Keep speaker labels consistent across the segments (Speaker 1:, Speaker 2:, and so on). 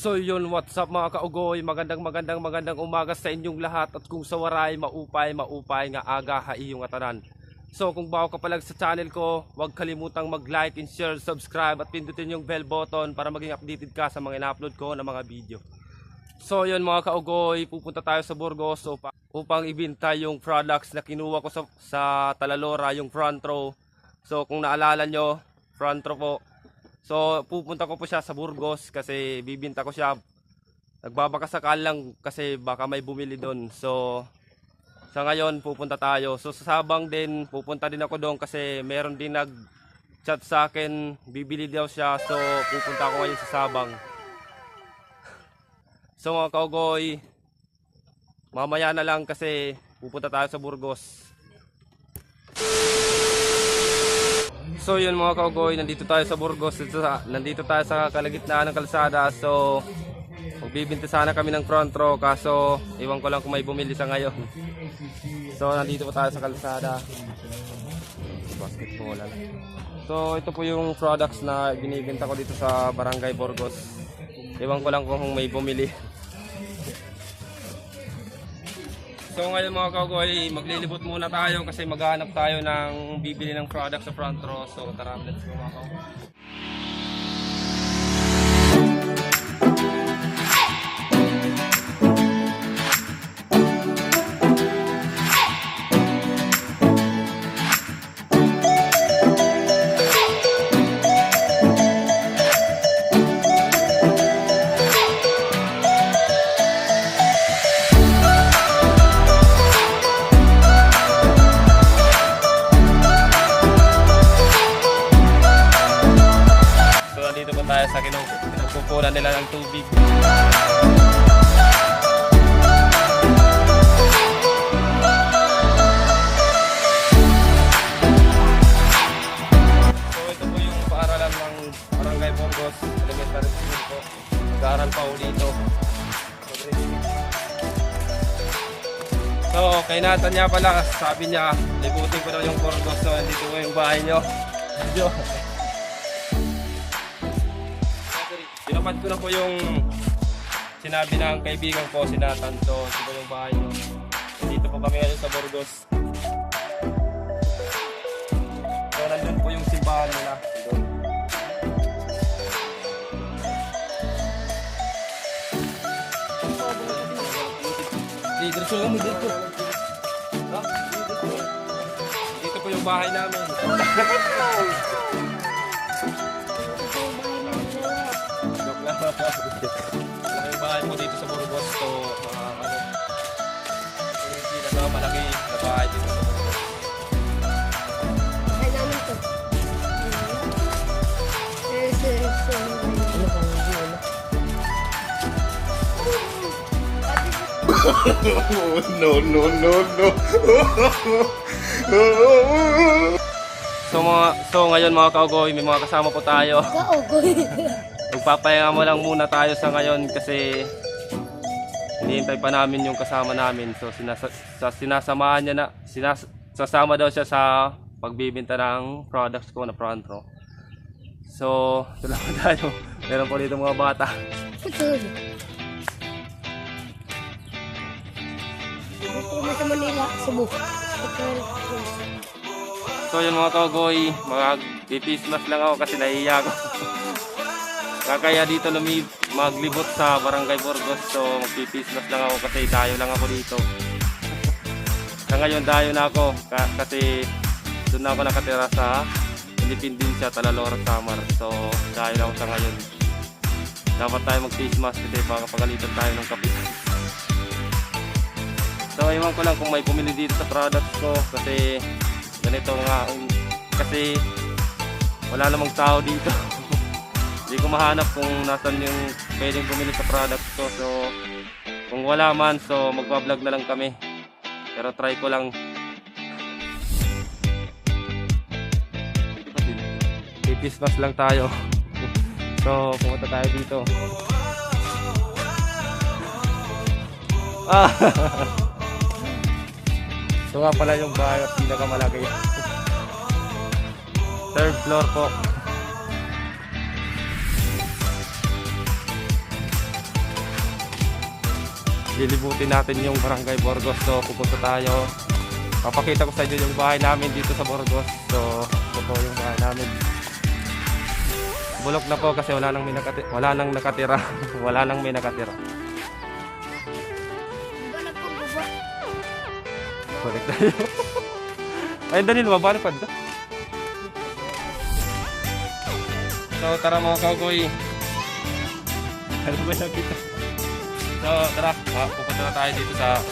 Speaker 1: So yun, what's up mga kaugoy, magandang umaga sa inyong lahat. At kung sa waray, maupay nga aga haiyong atanan. So kung bago ka pa lang sa channel ko, huwag kalimutang mag-like and share, subscribe at pindutin yung bell button para maging updated ka sa mga ina-upload ko na mga video. So yun mga kaugoy, pupunta tayo sa Burgos upang ibenta yung products na kinuha ko sa Talalora, yung front row. So kung naalala nyo, front row po. So pupunta ko po siya sa Burgos kasi bibinta ko siya. Nagbabakasakal lang kasi baka may bumili doon. So sa ngayon pupunta tayo. So sa Sabang din, pupunta din ako doon kasi meron din nag-chat sa akin, bibili daw siya. So pupunta ako ngayon sa Sabang. So mga kaugoy, mamaya na lang kasi pupunta tayo sa Burgos. So yun mga kaugoy, nandito tayo sa Burgos, nandito tayo sa kalagitnaan ng kalsada. So magbibinta sana kami ng front row, kaso iwan ko lang kung may bumili sa ngayon. So nandito po tayo sa kalsada. Basketball. So ito po yung products na binibenta ko dito sa Barangay Burgos. Iwan ko lang kung may bumili. So ngayon mga kaugoy, maglilibot muna tayo kasi maghanap tayo ng bibili ng product sa front row. So tara, let's go mga kaugoy. Tayo sa kinagpupunan nila ng tubig. So ito po yung paaralan ng Barangay Burgos Elementary School po. Nag-aaral pa po dito. So kay Nathan niya pala, sabi niya libutin ko daw yung Burgos. So dito po yung bahay nyo. Tinapat ko na po yung sinabi ng kaibigan ko, si Nathan. So, ito po yung bahay nyo. Dito po kami ngayon sa Burgos. So, nandun po yung simbahan nila. Dito po yung bahay namin. Malaking bahay po dito sa Burgos. So, yung pinakamalaki na bahay dito sa Burgos.
Speaker 2: Ay namin to.
Speaker 3: No.
Speaker 1: So ngayon mga kaugoy, may mga kasama po tayo.
Speaker 2: Kaugoy.
Speaker 1: Magpapahinga mo lang muna tayo sa ngayon kasi hinihintay pa namin yung kasama namin. So sinasamahan niya na, sasama daw siya sa pagbibinta ng products ko na front row. So ito lang tayo. Meron po dito mga bata.
Speaker 2: Sa Manila, Cebu.
Speaker 1: So yun mga kaugoy, mag-Christmas lang ako kasi nahihiya ako. Kaya dito maglibot sa Barangay Burgos. So magpipismas lang ako kasi dayo lang ako dito. Sa ngayon dayo na ako kasi doon na ako nakatira sa Independencia, Talalora, Samar. So dayo lang ako sa ngayon. Dapat tayo magpismas kasi baka pagalitan tayo ng kapitan. So iwan ko lang kung may pumili dito sa products ko kasi ganito nga kasi wala namang tao dito. Hindi ko mahanap kung nasan yung pwedeng bumili sa product ko. So kung wala man, so magbablog na lang kami. Pero try ko lang. Christmas lang tayo. So pumunta tayo dito. So nga pala yung bahay at pinakamalaki. Third floor po. lilibutin natin yung Barangay Burgos. So pupunta tayo. Papakita ko sa inyo yung bahay namin dito sa Burgos. So ito po yung bahay namin. Bulok na po kasi wala nang may nakatira. Wala nang may nakatira.
Speaker 2: Buba na po, buba.
Speaker 1: Balik tayo. Ayun Danilo, mabalipad ka. So tara mga kaugoy. Ano ba nakita? So tara, pupunta na tayo dito sa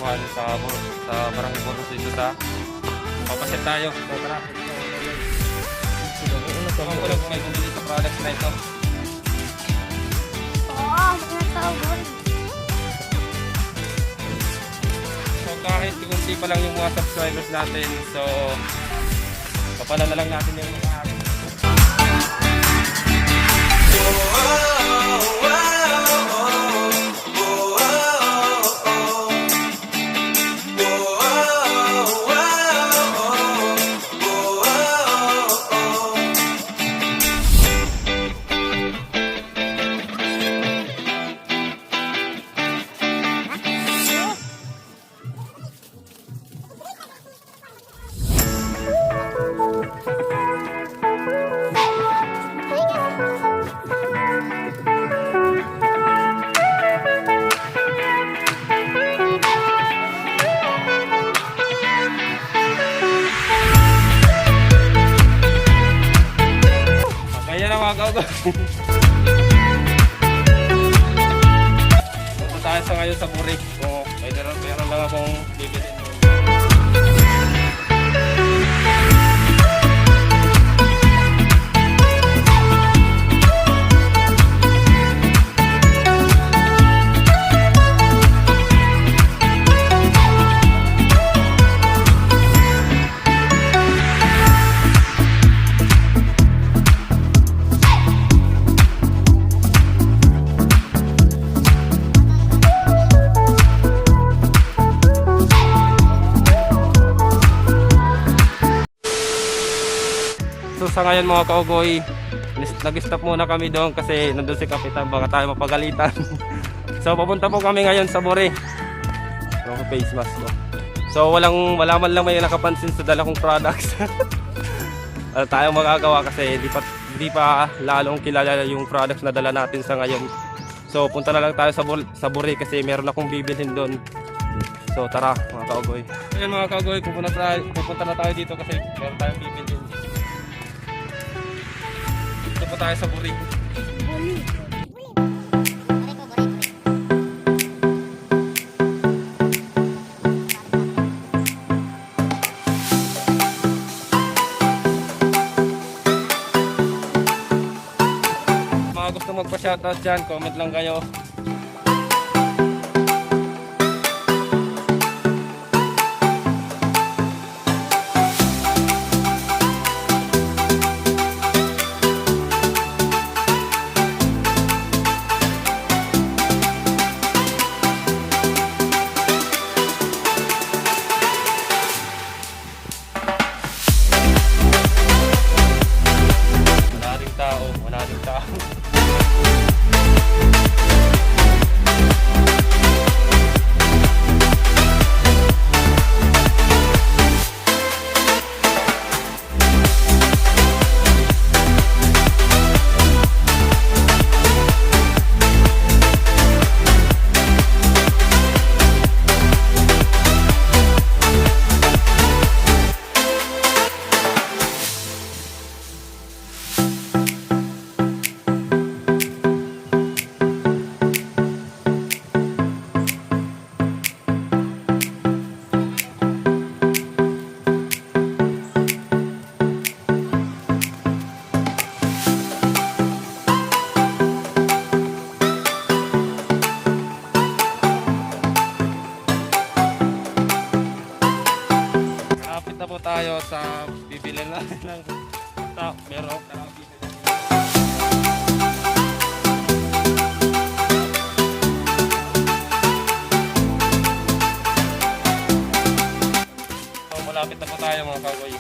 Speaker 1: Barangay Burgos dito sa papaset tayo. So tara. So kung may bumili sa products na ito.
Speaker 2: Oo, mga tao, boy.
Speaker 1: So kahit kunti pa lang yung mga subscribers natin, so kapala na lang natin yung mga ating. Kaya na mga kaugoy. Punta tayo sa ngayon sa Burik. So, meron lang akong bibilin. So sa ngayon mga kaugoy, nag-stop muna kami doon kasi nandun si Kapitan, baka tayo mapagalitan. So papunta po kami ngayon sa Buri. So face mask ko. So wala man lang may nakapansin sa dala kong products. Tayo magagawa kasi hindi pa lalong kilala yung products na dala natin sa ngayon. So punta na lang tayo sa Buri kasi meron akong bibilhin doon. So tara mga kaugoy. Ayun mga kaugoy, pupunta na tayo dito kasi meron tayong bibilhin. Dito po tayo sa Buri.
Speaker 2: Buli.
Speaker 1: Mga gusto magpa-shoutout dyan, comment lang kayo. Wala ring tao. Tayo sa bibili natin ng meron akong bibili. So malapit na po tayo mga kaugoy.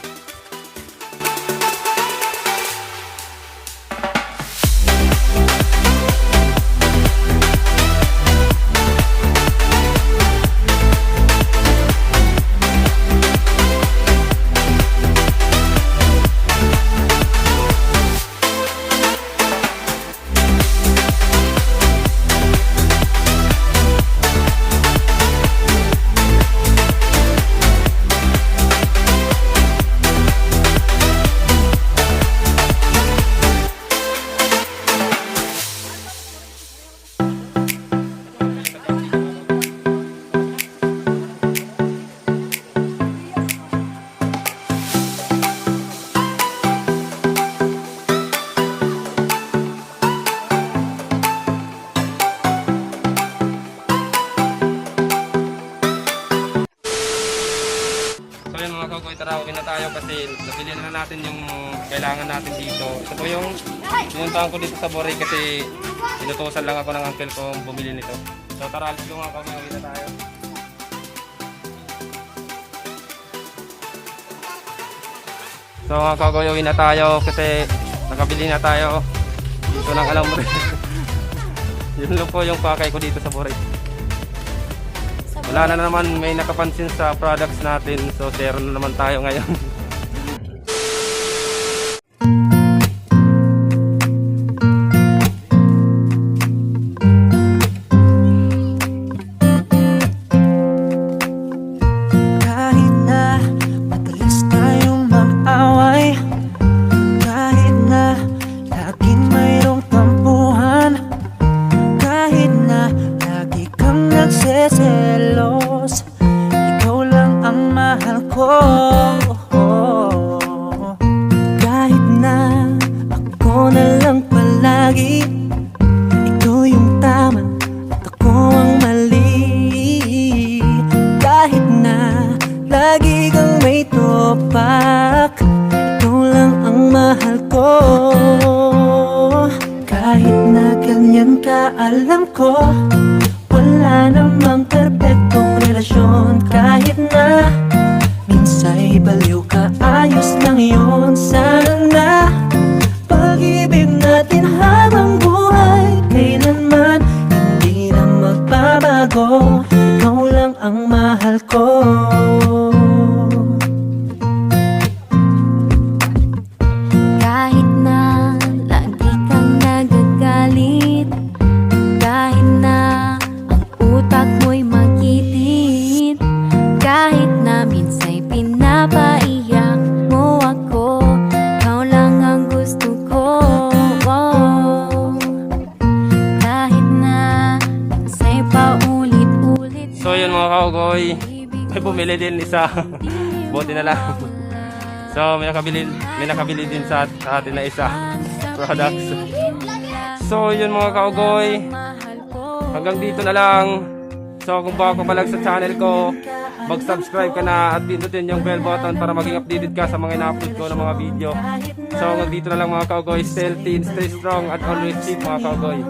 Speaker 1: yun mga kaugoy, tara uwi na tayo kasi nabili na natin yung kailangan natin dito. Ito po yung pinuntahan ko dito sa Borey kasi inutusan lang ako ng uncle ko bumili nito. So tara, let's go mga kaugoy, uwi na tayo. So mga kaugoy, uwi na tayo kasi nakabili na tayo. Dito lang alam mo rin. Yun lang po yung pakay ko dito sa Borey. Wala na naman may nakapansin sa products natin, so zero na naman tayo ngayon.
Speaker 3: Kahit na madalas tayong mag-away, kahit na laging mayroong tampuhan, kahit na lagi kang nagseselos, ikaw lang ang mahal ko. Kahit na ako na lang palagi, ikaw yung tama at ako ang mali. Kahit na lagi kang may topak, ikaw lang ang mahal ko. Kahit na ganyan ka, alam ko wala namang perpektong relasyon. Kahit na minsa'y baliw ka, ayos lang yun. Sana pag-ibig natin habang buhay kailanman hindi na magbabago. Ikaw lang ang mahal ko.
Speaker 2: Kahit na lagi kang nagagalit, kahit na ang utak mo'y magkitid, kahit na minsa'y pinapaiyak mo ako, ikaw lang ang gusto ko. Kahit na minsa'y paulit-ulit,
Speaker 1: So yun mga kaugoy, may bumili din isa. Buti na lang. So may nakabili din sa atin na isa products. So yun mga kaugoy, hanggang dito na lang. So kung bago ka pa lang sa channel ko, mag-subscribe ka na at pindutin yung bell button para maging updated ka sa mga ina-upload ko ng mga video. So hanggang dito na lang mga kaugoy, stay healthy, stay strong at always safe mga kaugoy.